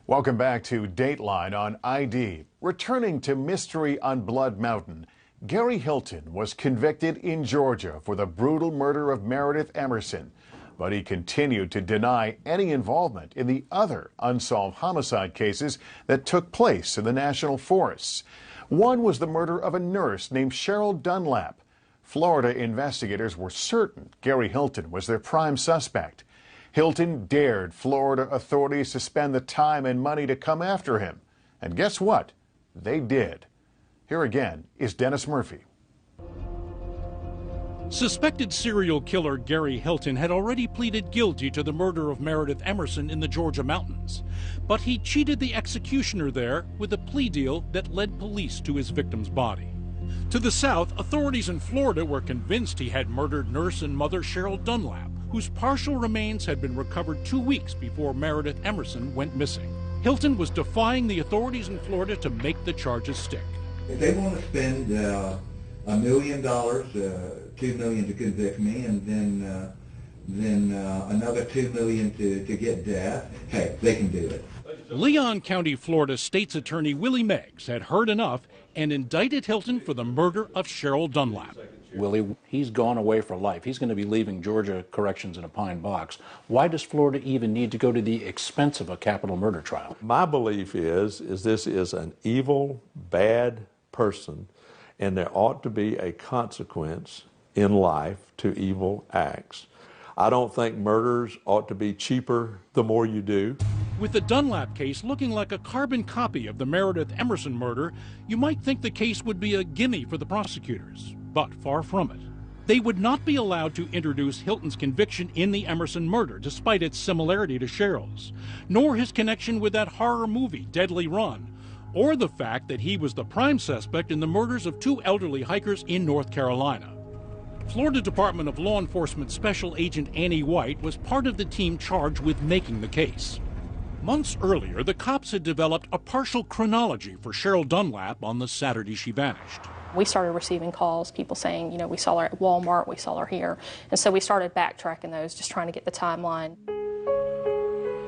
Welcome back to Dateline on ID. Returning to mystery on Blood Mountain, Gary Hilton was convicted in Georgia for the brutal murder of Meredith Emerson, but he continued to deny any involvement in the other unsolved homicide cases that took place in the national forests. One was the murder of a nurse named Cheryl Dunlap. Florida investigators were certain Gary Hilton was their prime suspect. Hilton dared Florida authorities to spend the time and money to come after him. And guess what? They did. Here again is Dennis Murphy. Suspected serial killer Gary Hilton had already pleaded guilty to the murder of Meredith Emerson in the Georgia mountains. But he cheated the executioner there with a plea deal that led police to his victim's body. To the south, authorities in Florida were convinced he had murdered nurse and mother Cheryl Dunlap, whose partial remains had been recovered 2 weeks before Meredith Emerson went missing. Hilton was defying the authorities in Florida to make the charges stick. If they want to spend $1 million, $2 million to convict me, and then another $2 million to get death, hey, they can do it. Leon County, Florida State's Attorney Willie Meggs had heard enough and indicted Hilton for the murder of Cheryl Dunlap. Willie, he's gone away for life. He's going to be leaving Georgia Corrections in a pine box. Why does Florida even need to go to the expense of a capital murder trial? My belief is this is an evil, bad person, and there ought to be a consequence in life to evil acts. I don't think murders ought to be cheaper the more you do. With the Dunlap case looking like a carbon copy of the Meredith Emerson murder, you might think the case would be a gimme for the prosecutors. But far from it. They would not be allowed to introduce Hilton's conviction in the Emerson murder, despite its similarity to Cheryl's, nor his connection with that horror movie, Deadly Run, or the fact that he was the prime suspect in the murders of 2 elderly hikers in North Carolina. Florida Department of Law Enforcement Special Agent Annie White was part of the team charged with making the case. Months earlier, the cops had developed a partial chronology for Cheryl Dunlap on the Saturday she vanished. We started receiving calls, people saying, you know, we saw her at Walmart, we saw her here. And so we started backtracking those, just trying to get the timeline.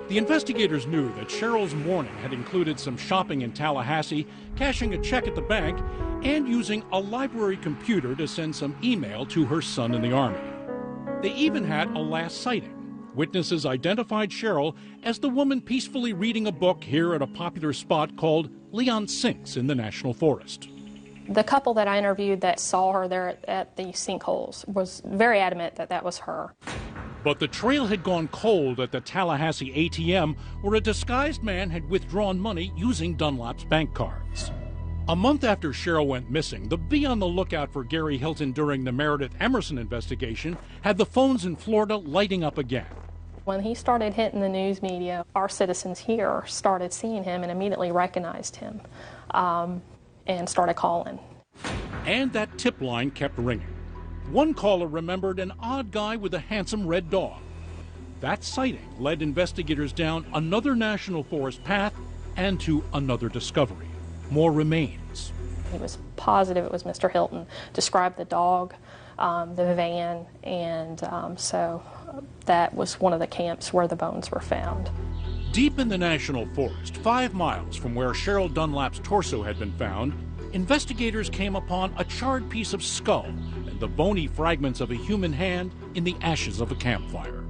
The investigators knew that Cheryl's morning had included some shopping in Tallahassee, cashing a check at the bank, and using a library computer to send some email to her son in the Army. They even had a last sighting. Witnesses identified Cheryl as the woman peacefully reading a book here at a popular spot called Leon Sinks in the National Forest. The couple that I interviewed that saw her there at the sinkholes was very adamant that that was her. But the trail had gone cold at the Tallahassee ATM, where a disguised man had withdrawn money using Dunlap's bank cards. A month after Cheryl went missing, the Be on the Lookout for Gary Hilton during the Meredith Emerson investigation had the phones in Florida lighting up again. When he started hitting the news media, our citizens here started seeing him and immediately recognized him. And started calling. And that tip line kept ringing. One caller remembered an odd guy with a handsome red dog. That sighting led investigators down another national forest path and to another discovery. More remains. He was positive it was Mr. Hilton, described the dog, the van, and so that was one of the camps where the bones were found. Deep in the national forest, 5 miles from where Cheryl Dunlap's torso had been found, investigators came upon a charred piece of skull and the bony fragments of a human hand in the ashes of a campfire.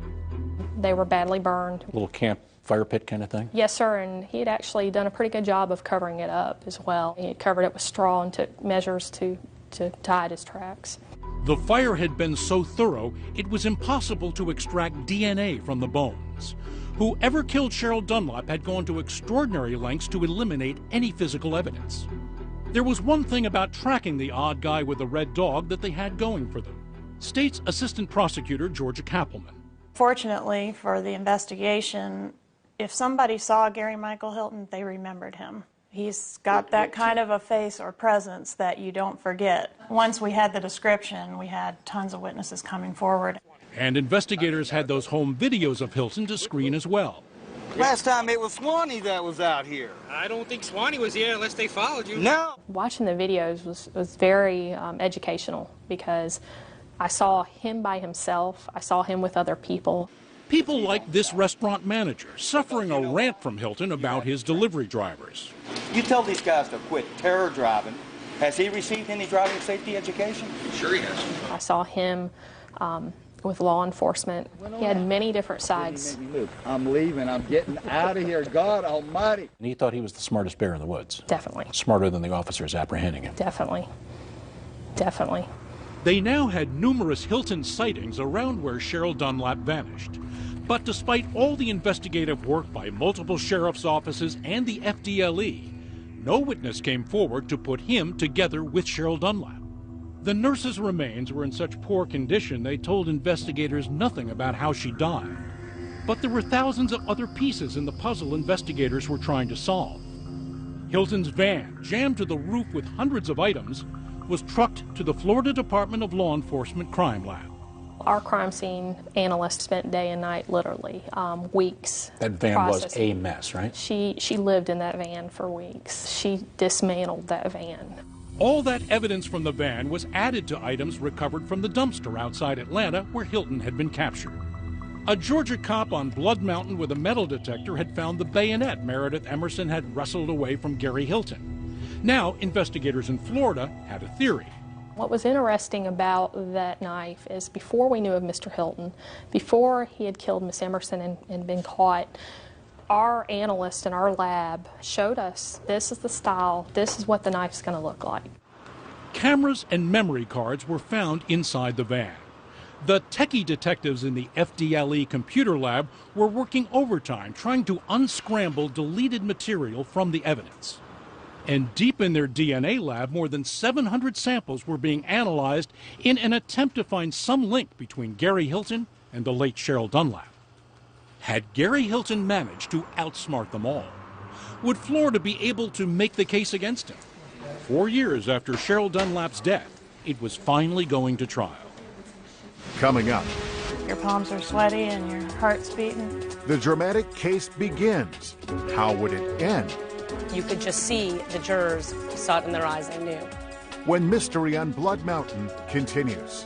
They were badly burned. A little camp fire pit kind of thing? Yes, sir, and he had actually done a pretty good job of covering it up as well. He had covered it with straw and took measures to hide his tracks. The fire had been so thorough, it was impossible to extract DNA from the bones. Whoever killed Cheryl Dunlap had gone to extraordinary lengths to eliminate any physical evidence. There was one thing about tracking the odd guy with the red dog that they had going for them. State's Assistant Prosecutor Georgia Kappelman. Fortunately for the investigation, if somebody saw Gary Michael Hilton, they remembered him. He's got that kind of a face or presence that you don't forget. Once we had the description, we had tons of witnesses coming forward. And investigators had those home videos of Hilton to screen as well. Last time it was Swanee that was out here. I don't think Swanee was here unless they followed you. No. Watching the videos was very educational because I saw him by himself. I saw him with other people. People like this restaurant manager suffering a rant from Hilton about his delivery drivers. You tell these guys to quit terror driving. Has he received any driving safety education? Sure he has. I saw him with law enforcement. He had many different sides. I'm leaving. I'm getting out of here. God almighty. And he thought he was the smartest bear in the woods. Definitely. Smarter than the officers apprehending him. Definitely. Definitely. They now had numerous Hilton sightings around where Cheryl Dunlap vanished. But despite all the investigative work by multiple sheriff's offices and the FDLE, no witness came forward to put him together with Cheryl Dunlap. The nurse's remains were in such poor condition they told investigators nothing about how she died. But there were thousands of other pieces in the puzzle investigators were trying to solve. Hilton's van, jammed to the roof with hundreds of items, was trucked to the Florida Department of Law Enforcement Crime Lab. Our crime scene analyst spent day and night, literally, weeks. That van was a mess, right? She lived in that van for weeks. She dismantled that van. All that evidence from the van was added to items recovered from the dumpster outside Atlanta where Hilton had been captured. A Georgia cop on Blood Mountain with a metal detector had found the bayonet Meredith Emerson had wrestled away from Gary Hilton. Now, investigators in Florida had a theory. What was interesting about that knife is before we knew of Mr. Hilton, before he had killed Miss Emerson and been caught, our analyst in our lab showed us this is the style, this is what the knife's going to look like. Cameras and memory cards were found inside the van. The techie detectives in the FDLE computer lab were working overtime trying to unscramble deleted material from the evidence. And deep in their DNA lab, more than 700 samples were being analyzed in an attempt to find some link between Gary Hilton and the late Cheryl Dunlap. Had Gary Hilton managed to outsmart them all? Would Florida be able to make the case against him? 4 years after Cheryl Dunlap's death, it was finally going to trial. Coming up, Your palms are sweaty and your heart's beating. the dramatic case begins. How would it end? You could just see the jurors, saw it in their eyes, they knew. When Mystery on Blood Mountain continues.